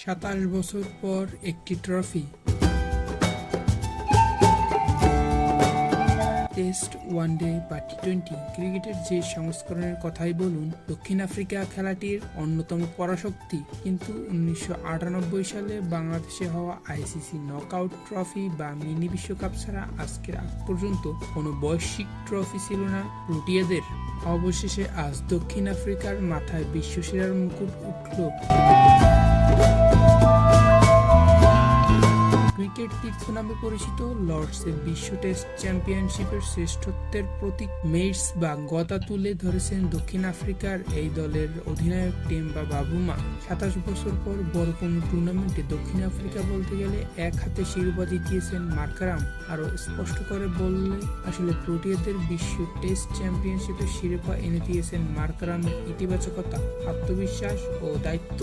27 বছর পর একটি ট্রফি। টেস্ট, ওয়ানডে বা টি-20 ক্রিকেটের যে সংস্করণের কথাই বলুন, দক্ষিণ আফ্রিকা খেলাটির অন্যতম পরাশক্তি। কিন্তু 1998 সালে বাংলাদেশে হওয়া আইসিসি নকআউট ট্রফি বা মিনি বিশ্বকাপ ছাড়া আজকের আগ পর্যন্ত কোনো বৈশ্বিক ট্রফি ছিল না প্রোটিয়াদের। অবশেষে আজ দক্ষিণ আফ্রিকার মাথায় বিশ্বসেরার মুকুট উঠল। ক্রিকেট তীর্থ নামে পরিচিত লর্ডসের বিশ্ব টেস্ট চ্যাম্পিয়নশিপের শ্রেষ্ঠত্বের প্রতীক মেইটস বা গদা তুলে ধরেছেন দক্ষিণ আফ্রিকার এই দলের অধিনায়ক টেম্বা বাভুমা। 27 বছর পর বড় কোনো টুর্নামেন্টে দক্ষিণ আফ্রিকা বলতে গেলে এক হাতে শিরোপা জিতিয়েছেন মার্কারাম। আরও স্পষ্ট করে বললে আসলে প্রোটিয়াদের বিশ্ব টেস্ট চ্যাম্পিয়নশিপের শিরোপা এনে দিয়েছেন মার্কারামের ইতিবাচকতা, আত্মবিশ্বাস ও দায়িত্ব।